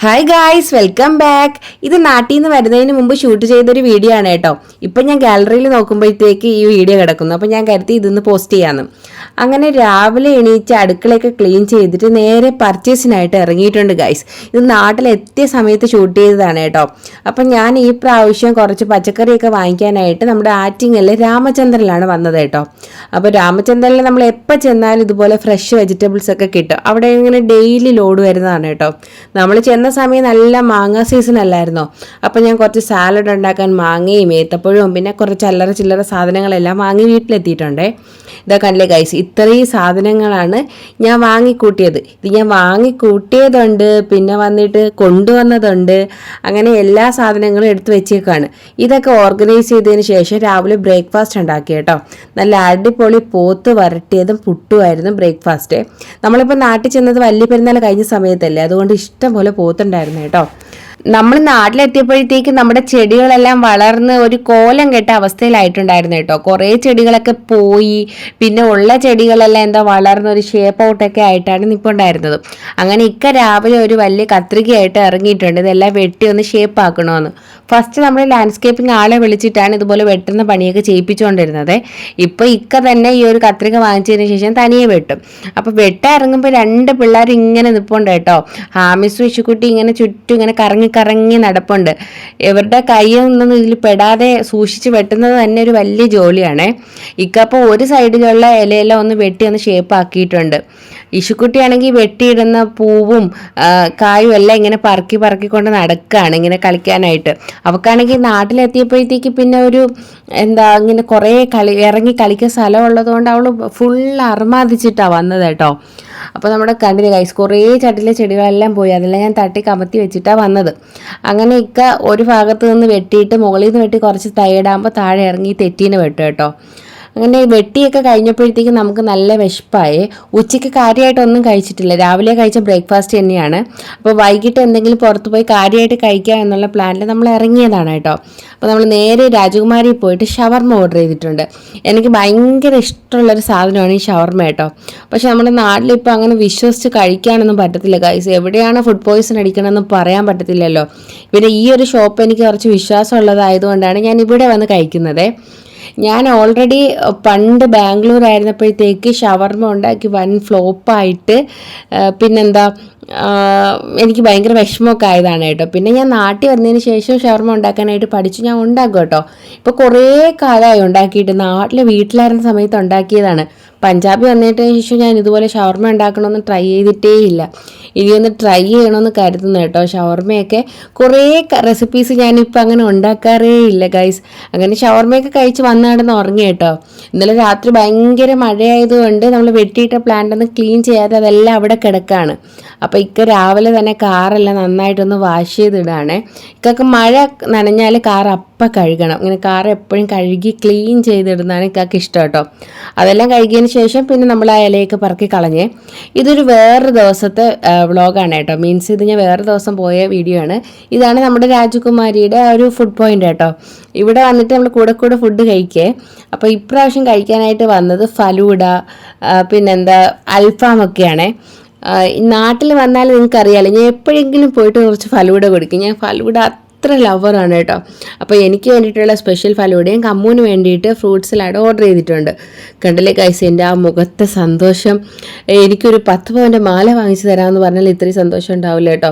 Hi guys, welcome back. ഇത് നാട്ടിൽ നിന്ന് വരുന്നതിന് മുമ്പ് ഷൂട്ട് ചെയ്തൊരു വീഡിയോ ആണ് കേട്ടോ. ഇപ്പം ഞാൻ ഗാലറിയിൽ നോക്കുമ്പോഴത്തേക്ക് ഈ വീഡിയോ കിടക്കുന്നു. അപ്പം ഞാൻ കരുതി ഇതൊന്ന് പോസ്റ്റ് ചെയ്യാമെന്ന്. അങ്ങനെ രാവിലെ എണീച്ച് അടുക്കളയൊക്കെ ക്ലീൻ ചെയ്തിട്ട് നേരെ പർച്ചേസിനായിട്ട് ഇറങ്ങിയിട്ടുണ്ട് ഗായ്സ്. ഇത് നാട്ടിലെത്തിയ സമയത്ത് ഷൂട്ട് ചെയ്തതാണ് കേട്ടോ. അപ്പം ഞാൻ ഈ പ്രാവശ്യം കുറച്ച് പച്ചക്കറിയൊക്കെ വാങ്ങിക്കാനായിട്ട് നമ്മുടെ ആറ്റിങ്ങലിൽ രാമചന്ദ്രനിലാണ് വന്നത് കേട്ടോ. അപ്പോൾ രാമചന്ദ്രനിൽ നമ്മൾ എപ്പോൾ ചെന്നാലും ഇതുപോലെ ഫ്രഷ് വെജിറ്റബിൾസ് ഒക്കെ കിട്ടും. അവിടെ ഇങ്ങനെ ഡെയിലി ലോഡ് വരുന്നതാണ് കേട്ടോ. നമ്മൾ ചെന്ന സമയം നല്ല മാങ്ങ സീസൺ അല്ലായിരുന്നോ. അപ്പോൾ ഞാൻ കുറച്ച് സാലഡ് ഉണ്ടാക്കാൻ മാങ്ങയും ഏത്തപ്പഴവും പിന്നെ കുറച്ച് അല്ലറ ചില്ലറ സാധനങ്ങളെല്ലാം വാങ്ങി വീട്ടിലെത്തിയിട്ടുണ്ടേ. ഇതാ കണ്ടില്ലേ ഗൈസ്, ഇത്രയും സാധനങ്ങളാണ് ഞാൻ വാങ്ങിക്കൂട്ടിയത്. ഇത് ഞാൻ വാങ്ങിക്കൂട്ടിയതുണ്ട്, പിന്നെ വന്നിട്ട് കൊണ്ടുവന്നതുണ്ട്, അങ്ങനെ എല്ലാ സാധനങ്ങളും എടുത്തു വെച്ചേക്കാണ്. ഇതൊക്കെ ഓർഗനൈസ് ചെയ്തതിന് ശേഷം രാവിലെ ബ്രേക്ക്ഫാസ്റ്റ് ഉണ്ടാക്കി കേട്ടോ. നല്ല അടിപൊളി പോത്ത് വരട്ടിയതും പുട്ടുമായിരുന്നു ബ്രേക്ക്ഫാസ്റ്റ്. നമ്മളിപ്പോൾ നാട്ടിൽ ചെന്നത് വലിയ പെരുന്നാൾ കഴിഞ്ഞ സമയത്തല്ലേ, അതുകൊണ്ട് ഇഷ്ടം പോലെ പോത്തുണ്ടായിരുന്നു കേട്ടോ. നമ്മൾ നാട്ടിലെത്തിയപ്പോഴത്തേക്ക് നമ്മുടെ ചെടികളെല്ലാം വളർന്ന് ഒരു കോലം കെട്ട അവസ്ഥയിലായിട്ടുണ്ടായിരുന്നു കേട്ടോ. കുറേ ചെടികളൊക്കെ പോയി, പിന്നെ ഉള്ള ചെടികളെല്ലാം എന്താ വളർന്ന് ഒരു ഷേപ്പ് ഔട്ടൊക്കെ ആയിട്ടാണ് നിൽപ്പുണ്ടായിരുന്നത്. അങ്ങനെ രാവിലെ ഒരു വലിയ കത്രികയായിട്ട് ഇറങ്ങിയിട്ടുണ്ട്, ഇതെല്ലാം വെട്ടി ഒന്ന് ഷേപ്പ് ആക്കണമെന്ന്. ഫസ്റ്റ് നമ്മൾ ലാൻഡ്സ്കേപ്പിംഗ് ആളെ വിളിച്ചിട്ടാണ് ഇതുപോലെ വെട്ടുന്ന പണിയൊക്കെ ചെയ്യിപ്പിച്ചുകൊണ്ടിരുന്നത്. ഇപ്പോൾ തന്നെ ഈ ഒരു കത്രിക വാങ്ങിച്ചതിന് ശേഷം തനിയെ വെട്ടും. അപ്പോൾ വെട്ടാൻ ഇറങ്ങുമ്പോൾ രണ്ട് പിള്ളേർ ഇങ്ങനെ നിൽപ്പുണ്ട് കേട്ടോ. ഹാമിസും ഇഷുക്കുട്ടി ഇങ്ങനെ ചുറ്റും ഇങ്ങനെ കറങ്ങി നടപ്പുണ്ട്. ഇവരുടെ കൈയൊന്നും ഇതിൽ പെടാതെ സൂക്ഷിച്ച് വെട്ടുന്നത് തന്നെ ഒരു വലിയ ജോലിയാണ്. അപ്പോൾ ഒരു സൈഡിലുള്ള ഇലയെല്ലാം ഒന്ന് വെട്ടി ഒന്ന് ഷേപ്പ് ആക്കിയിട്ടുണ്ട്. ഇഷുക്കുട്ടിയാണെങ്കിൽ വെട്ടിയിടുന്ന പൂവും കായും എല്ലാം ഇങ്ങനെ പറക്കിക്കൊണ്ട് നടക്കുകയാണ് ഇങ്ങനെ കളിക്കാനായിട്ട്. അവൾക്കാണെങ്കിൽ നാട്ടിലെത്തിയപ്പോഴത്തേക്ക് പിന്നെ ഒരു ഇങ്ങനെ കുറേ ഇറങ്ങി കളിക്കുന്ന സ്ഥലമുള്ളത് കൊണ്ട് അവൾ ഫുൾ അർമാദിച്ചിട്ടാണ് വന്നത് കേട്ടോ. അപ്പോൾ നമ്മുടെ കണ്ടില്ലേ ഗൈസ്, കുറേ ചട്ടിലെ ചെടികളെല്ലാം പോയി, അതെല്ലാം ഞാൻ തട്ടി കമത്തി വെച്ചിട്ടാണ് വന്നത്. അങ്ങനെ ഒരു ഭാഗത്ത് നിന്ന് വെട്ടിയിട്ട് മുകളിൽ നിന്ന് വെട്ടി കുറച്ച് തൈയിടാകുമ്പോൾ താഴെ ഇറങ്ങി തെറ്റീനെ വെട്ടും കേട്ടോ. അങ്ങനെ വെട്ടിയൊക്കെ കഴിഞ്ഞപ്പോഴത്തേക്ക് നമുക്ക് നല്ല വിശപ്പായി. ഉച്ചയ്ക്ക് കാര്യമായിട്ടൊന്നും കഴിച്ചിട്ടില്ല, രാവിലെ കഴിച്ച ബ്രേക്ക്ഫാസ്റ്റ് തന്നെയാണ്. അപ്പോൾ വൈകിട്ട് എന്തെങ്കിലും പുറത്ത് പോയി കാര്യമായിട്ട് കഴിക്കുക എന്നുള്ള പ്ലാനിൽ നമ്മൾ ഇറങ്ങിയതാണ് കേട്ടോ. അപ്പോൾ നമ്മൾ നേരെ രാജകുമാരിയിൽ പോയിട്ട് ഷവർമ ഓർഡർ ചെയ്തിട്ടുണ്ട്. എനിക്ക് ഭയങ്കര ഇഷ്ടമുള്ളൊരു സാധനമാണ് ഈ ഷവർമ കേട്ടോ. പക്ഷെ നമ്മുടെ നാട്ടിലിപ്പോൾ അങ്ങനെ വിശ്വസിച്ച് കഴിക്കാനൊന്നും പറ്റത്തില്ല ഗൈസ്. എവിടെയാണ് ഫുഡ് പോയ്സൺ അടിക്കണമെന്ന് പറയാൻ പറ്റത്തില്ലല്ലോ. പിന്നെ ഈ ഒരു ഷോപ്പ് എനിക്ക് കുറച്ച് വിശ്വാസമുള്ളതായതുകൊണ്ടാണ് ഞാൻ ഇവിടെ വന്ന് കഴിക്കുന്നത്. ഞാൻ ഓൾറെഡി പണ്ട് ബാംഗ്ലൂർ ആയിരുന്നപ്പോഴത്തേക്ക് ഷവർമ ഉണ്ടാക്കി വൻ ഫ്ലോപ്പായിട്ട് പിന്നെന്താ എനിക്ക് ഭയങ്കര വിഷമമൊക്കെ ആയതാണ് കേട്ടോ. പിന്നെ ഞാൻ നാട്ടിൽ വന്നതിന് ശേഷം ഷവർമ ഉണ്ടാക്കാനായിട്ട് പഠിച്ചു, ഞാൻ ഉണ്ടാക്കും കേട്ടോ. ഇപ്പോൾ കുറേ കാലമായി ഉണ്ടാക്കിയിട്ട്, നാട്ടിൽ വീട്ടിലായിരുന്ന സമയത്ത് ഉണ്ടാക്കിയതാണ്. പഞ്ചാബി വന്നതിന് ശേഷം ഞാൻ ഇതുപോലെ ഷവർമ ഉണ്ടാക്കണമെന്ന് ട്രൈ ചെയ്തിട്ടേ ഇല്ല. ഇനിയൊന്ന് ട്രൈ ചെയ്യണമെന്ന് കരുതുന്നു കേട്ടോ. ഷവർമയൊക്കെ കുറേ റെസിപ്പീസ് ഞാനിപ്പോൾ അങ്ങനെ ഉണ്ടാക്കാറേ ഇല്ല ഗൈസ്. അങ്ങനെ ഷവർമയൊക്കെ കഴിച്ച് വന്ന് നടന്ന് ഉറങ്ങി കേട്ടോ. ഇന്നലെ രാത്രി ഭയങ്കര മഴയായതുകൊണ്ട് നമ്മൾ വെട്ടിയിട്ട പ്ലാന്റ് ഒന്ന് ക്ലീൻ ചെയ്യാതെ അതെല്ലാം അവിടെ കിടക്കുകയാണ്. അപ്പോൾ രാവിലെ തന്നെ കാറെല്ലാം നന്നായിട്ടൊന്ന് വാഷ് ചെയ്തിടാണ്. മഴ നനഞ്ഞാൽ കാർ അപ്പം കഴുകണം. ഇങ്ങനെ കാർ എപ്പോഴും കഴുകി ക്ലീൻ ചെയ്തിടുന്നതാണ് ഇഷ്ടം കേട്ടോ. അതെല്ലാം കഴുകിയതിന് ശേഷം പിന്നെ നമ്മൾ ആ ഇലയൊക്കെ പറക്കി കളഞ്ഞ്. ഇതൊരു വേറൊരു ദിവസത്തെ വ്ളോഗാണ് കേട്ടോ. മീൻസ് ഇത് ഞാൻ വേറെ ദിവസം പോയ വീഡിയോ ആണ്. ഇതാണ് നമ്മുടെ രാജകുമാരിയുടെ ഒരു ഫുഡ് പോയിന്റ് കേട്ടോ. ഇവിടെ വന്നിട്ട് നമ്മൾ കൂടെ ഫുഡ് കഴിക്കേ. അപ്പോൾ ഇപ്രാവശ്യം കഴിക്കാനായിട്ട് വന്നത് ഫലൂഡ, പിന്നെന്താ അൽഫാമൊക്കെയാണ്. നാട്ടിൽ വന്നാൽ നിങ്ങൾക്കറിയാമല്ലോ, ഞാൻ എപ്പോഴെങ്കിലും പോയിട്ട് കുറച്ച് ഫലൂഡ കൊടുക്കും. ഞാൻ ഫലൂഡ അത്ര ലവറാണ് കേട്ടോ. അപ്പോൾ എനിക്ക് വേണ്ടിയിട്ടുള്ള സ്പെഷ്യൽ ഫലൂഡയും കമ്മൂന് വേണ്ടിയിട്ട് ഫ്രൂട്ട് സലാഡ് ഓർഡർ ചെയ്തിട്ടുണ്ട്. കണ്ടില്ലേ ഗൈസ്, എൻ്റെ ആ മുഖത്തെ സന്തോഷം. എനിക്കൊരു 10 പവൻ്റെ മാല വാങ്ങിച്ചു തരാമെന്ന് പറഞ്ഞാൽ ഇത്രയും സന്തോഷം ഉണ്ടാവില്ല കേട്ടോ.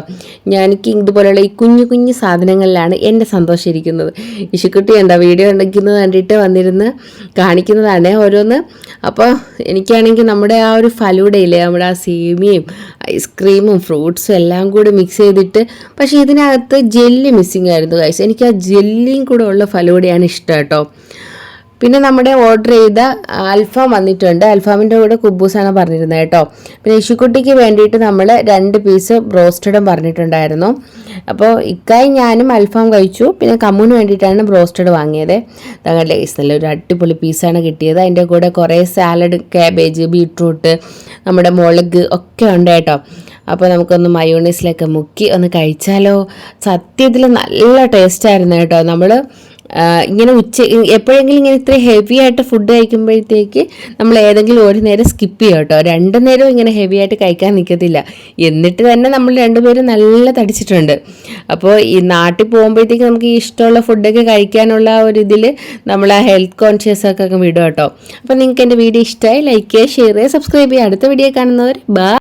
എനിക്ക് ഇതുപോലെയുള്ള ഈ കുഞ്ഞു സാധനങ്ങളിലാണ് എൻ്റെ സന്തോഷം ഇരിക്കുന്നത്. ഇശുക്കുട്ടി എന്താ വീഡിയോ ഉണ്ടാക്കുന്നത് കണ്ടിട്ട് വന്നിരുന്ന് കാണിക്കുന്നതാണ് ഓരോന്ന്. അപ്പോൾ എനിക്കാണെങ്കിൽ നമ്മുടെ ആ ഒരു ഫലൂഡയില്ലേ, നമ്മുടെ ആ സേമിയയും ഐസ്ക്രീമും ഫ്രൂട്ട്സും എല്ലാം കൂടി മിക്സ് ചെയ്തിട്ട്, പക്ഷേ ഇതിനകത്ത് ജെല്ലി മിസ്സിങ് ആയിരുന്നു ഗൈസ്. എനിക്ക് ആ ജെല്ലിയും കൂടെ ഉള്ള ഫലൂഡയാണ് ഇഷ്ടം കേട്ടോ. പിന്നെ നമ്മുടെ ഓർഡർ ചെയ്ത അൽഫാം വന്നിട്ടുണ്ട്. അൽഫാമിൻ്റെ കൂടെ കുബൂസാണ് പറഞ്ഞിരുന്നത് കേട്ടോ. പിന്നെ ഇഷുക്കുട്ടിക്ക് വേണ്ടിയിട്ട് നമ്മൾ 2 പീസ് ബ്രോസ്റ്റഡും പറഞ്ഞിട്ടുണ്ടായിരുന്നു. അപ്പോൾ ഞാനും അൽഫാം കഴിച്ചു. പിന്നെ കമ്മൂന് വേണ്ടിയിട്ടാണ് ബ്രോസ്റ്റഡ് വാങ്ങിയത്. തങ്ങളുടെ നല്ലൊരു അടിപൊളി പീസാണ് കിട്ടിയത്. അതിൻ്റെ കൂടെ കുറേ സാലഡ്, കാബേജ്, ബീട്രൂട്ട്, നമ്മുടെ മുളക് ഒക്കെ ഉണ്ട് കേട്ടോ. അപ്പോൾ നമുക്കൊന്ന് മയോണൈസിലൊക്കെ മുക്കി ഒന്ന് കഴിച്ചാലോ. സത്യത്തിൽ നല്ല ടേസ്റ്റായിരുന്നു കേട്ടോ. നമ്മൾ ഇങ്ങനെ എപ്പോഴെങ്കിലും ഇങ്ങനെ ഇത്ര ഹെവി ആയിട്ട് ഫുഡ് കഴിക്കുമ്പോഴത്തേക്ക് നമ്മൾ ഏതെങ്കിലും ഒരു നേരം സ്കിപ്പ് ചെയ്യും കേട്ടോ. 2 നേരവും ഇങ്ങനെ ഹെവി ആയിട്ട് കഴിക്കാൻ നിൽക്കത്തില്ല. എന്നിട്ട് തന്നെ നമ്മൾ 2 പേരും നല്ല തടിച്ചിട്ടുണ്ട്. അപ്പോൾ ഈ നാട്ടിൽ പോകുമ്പോഴത്തേക്ക് നമുക്ക് ഈ ഇഷ്ടമുള്ള ഫുഡൊക്കെ കഴിക്കാനുള്ള ഒരു ഇതിൽ നമ്മൾ ആ ഹെൽത്ത് കോൺഷ്യസ് ഒക്കെ വിടും കേട്ടോ. അപ്പോൾ നിങ്ങൾക്ക് എൻ്റെ വീഡിയോ ഇഷ്ടമായി ലൈക്ക് ചെയ്യുക, ഷെയർ ചെയ്യുക, സബ്സ്ക്രൈബ് ചെയ്യുക. അടുത്ത വീഡിയോ കാണുന്നവർ ബൈ.